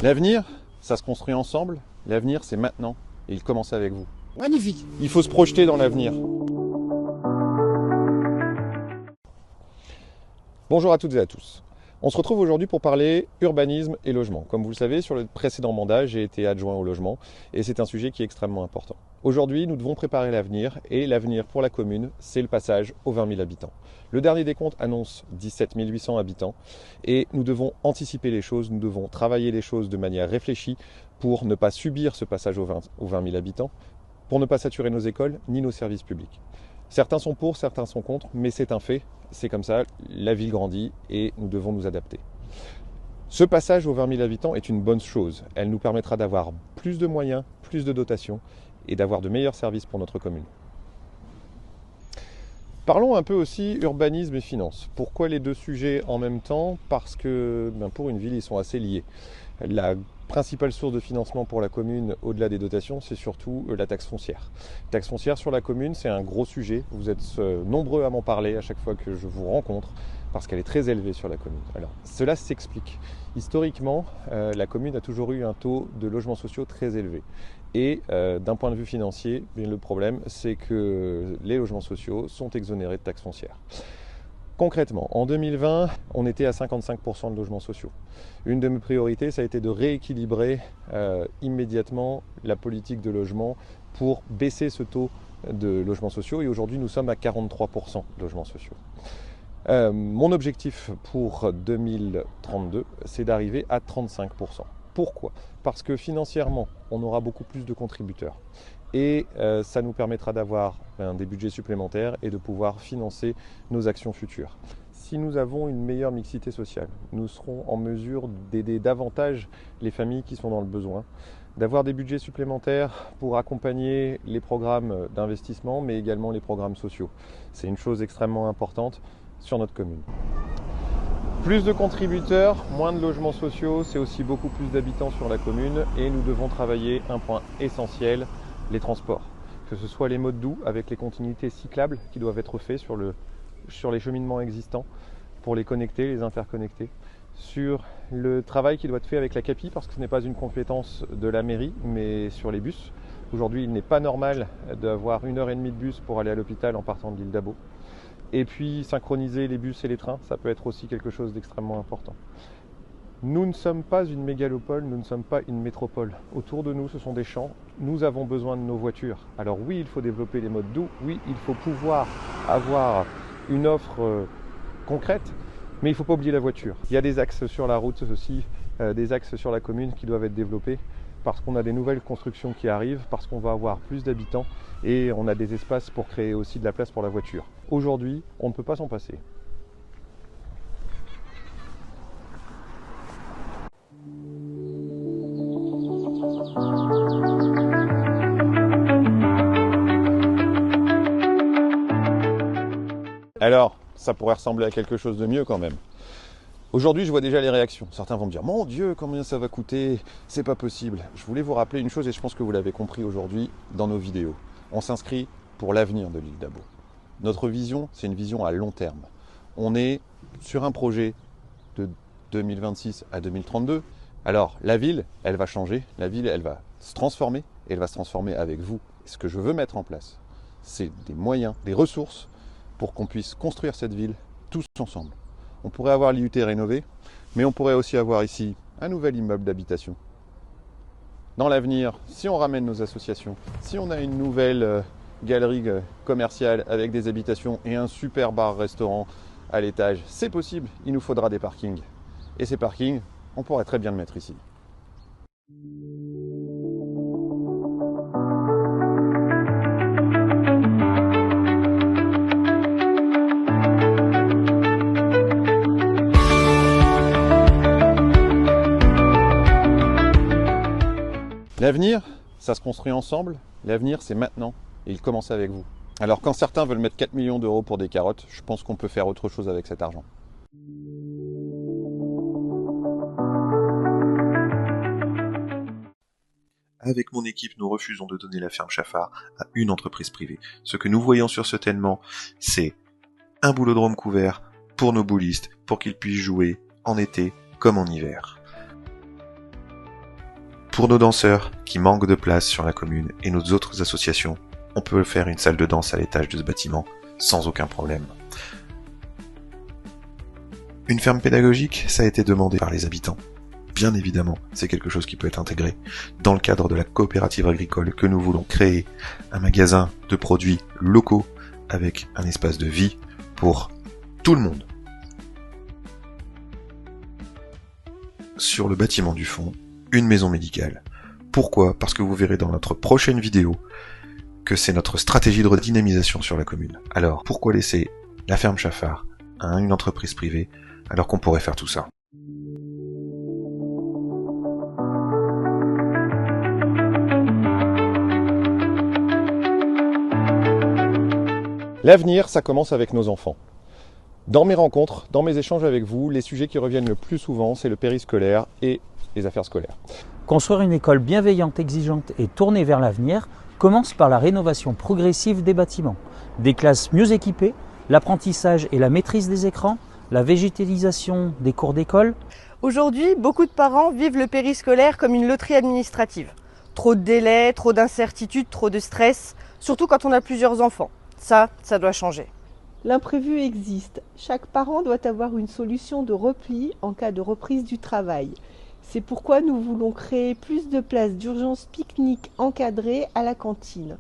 L'avenir, ça se construit ensemble. L'avenir, c'est maintenant. Et il commence avec vous. Magnifique. Il faut se projeter dans l'avenir. Bonjour à toutes et à tous. On se retrouve aujourd'hui pour parler urbanisme et logement. Comme vous le savez, sur le précédent mandat, j'ai été adjoint au logement et c'est un sujet qui est extrêmement important. Aujourd'hui, nous devons préparer l'avenir et l'avenir pour la commune, c'est le passage aux 20 000 habitants. Le dernier décompte annonce 17 800 habitants et nous devons anticiper les choses, nous devons travailler les choses de manière réfléchie pour ne pas subir ce passage aux 20 000 habitants, pour ne pas saturer nos écoles ni nos services publics. Certains sont pour, certains sont contre, mais c'est un fait, c'est comme ça, la ville grandit et nous devons nous adapter. Ce passage aux 20 000 habitants est une bonne chose. Elle nous permettra d'avoir plus de moyens, plus de dotations et d'avoir de meilleurs services pour notre commune. Parlons un peu aussi urbanisme et finances. Pourquoi les deux sujets en même temps? Parce que pour une ville, ils sont assez liés. La principale source de financement pour la commune, au-delà des dotations, c'est surtout la taxe foncière. La taxe foncière sur la commune, c'est un gros sujet. Vous êtes nombreux à m'en parler à chaque fois que je vous rencontre, parce qu'elle est très élevée sur la commune. Alors, cela s'explique. Historiquement, la commune a toujours eu un taux de logements sociaux très élevé. Et d'un point de vue financier, le problème, c'est que les logements sociaux sont exonérés de taxes foncières. Concrètement, en 2020, on était à 55% de logements sociaux. Une de mes priorités, ça a été de rééquilibrer immédiatement la politique de logement pour baisser ce taux de logements sociaux. Et aujourd'hui, nous sommes à 43% de logements sociaux. Mon objectif pour 2032, c'est d'arriver à 35%. Pourquoi? Parce que financièrement, on aura beaucoup plus de contributeurs. Et ça nous permettra d'avoir des budgets supplémentaires et de pouvoir financer nos actions futures. Si nous avons une meilleure mixité sociale, nous serons en mesure d'aider davantage les familles qui sont dans le besoin, d'avoir des budgets supplémentaires pour accompagner les programmes d'investissement, mais également les programmes sociaux. C'est une chose extrêmement importante sur notre commune. Plus de contributeurs, moins de logements sociaux, c'est aussi beaucoup plus d'habitants sur la commune et nous devons travailler un point essentiel, les transports. Que ce soit les modes doux avec les continuités cyclables qui doivent être faits sur les cheminements existants pour les connecter, les interconnecter. Sur le travail qui doit être fait avec la CAPI parce que ce n'est pas une compétence de la mairie mais sur les bus. Aujourd'hui il n'est pas normal d'avoir 1h30 de bus pour aller à l'hôpital en partant de l'île d'Abo. Et puis synchroniser les bus et les trains, ça peut être aussi quelque chose d'extrêmement important. Nous ne sommes pas une mégalopole, nous ne sommes pas une métropole. Autour de nous, ce sont des champs. Nous avons besoin de nos voitures. Alors oui, il faut développer les modes doux. Oui, il faut pouvoir avoir une offre concrète. Mais il ne faut pas oublier la voiture. Il y a des axes sur la route aussi, des axes sur la commune qui doivent être développés parce qu'on a des nouvelles constructions qui arrivent, parce qu'on va avoir plus d'habitants et on a des espaces pour créer aussi de la place pour la voiture. Aujourd'hui, on ne peut pas s'en passer. Alors, ça pourrait ressembler à quelque chose de mieux quand même. Aujourd'hui, je vois déjà les réactions. Certains vont me dire « Mon Dieu, combien ça va coûter? C'est pas possible ». Je voulais vous rappeler une chose et je pense que vous l'avez compris aujourd'hui dans nos vidéos. On s'inscrit pour l'avenir de l'île d'Abo. Notre vision, c'est une vision à long terme. On est sur un projet de 2026 à 2032. Alors, la ville, elle va changer. La ville, elle va se transformer et elle va se transformer avec vous. Et ce que je veux mettre en place, c'est des moyens, des ressources pour qu'on puisse construire cette ville tous ensemble. On pourrait avoir l'IUT rénové, mais on pourrait aussi avoir ici un nouvel immeuble d'habitation. Dans l'avenir, si on ramène nos associations, si on a une nouvelle galerie commerciale avec des habitations et un super bar-restaurant à l'étage, c'est possible, il nous faudra des parkings. Et ces parkings, on pourrait très bien le mettre ici. L'avenir, ça se construit ensemble. L'avenir, c'est maintenant. Et il commence avec vous. Alors quand certains veulent mettre 4 millions d'euros pour des carottes, je pense qu'on peut faire autre chose avec cet argent. avec mon équipe, nous refusons de donner la ferme Chaffard à une entreprise privée. Ce que nous voyons sur ce tellement, c'est un boulodrome couvert pour nos boulistes, pour qu'ils puissent jouer en été comme en hiver. Pour nos danseurs qui manquent de place sur la commune et nos autres associations, on peut faire une salle de danse à l'étage de ce bâtiment sans aucun problème. Une ferme pédagogique, ça a été demandé par les habitants. Bien évidemment, c'est quelque chose qui peut être intégré dans le cadre de la coopérative agricole que nous voulons créer, un magasin de produits locaux avec un espace de vie pour tout le monde. Sur le bâtiment du fond, une maison médicale. Pourquoi ? Parce que vous verrez dans notre prochaine vidéo que c'est notre stratégie de redynamisation sur la commune. Alors, pourquoi laisser la ferme Chaffard à une entreprise privée alors qu'on pourrait faire tout ça ? L'avenir, ça commence avec nos enfants. Dans mes rencontres, dans mes échanges avec vous, les sujets qui reviennent le plus souvent, c'est le périscolaire et les affaires scolaires. Construire une école bienveillante, exigeante et tournée vers l'avenir commence par la rénovation progressive des bâtiments, des classes mieux équipées, l'apprentissage et la maîtrise des écrans, la végétalisation des cours d'école. Aujourd'hui, beaucoup de parents vivent le périscolaire comme une loterie administrative. Trop de délais, trop d'incertitudes, trop de stress, surtout quand on a plusieurs enfants. Ça doit changer. L'imprévu existe. Chaque parent doit avoir une solution de repli en cas de reprise du travail. C'est pourquoi nous voulons créer plus de places d'urgence pique-nique encadrées à la cantine.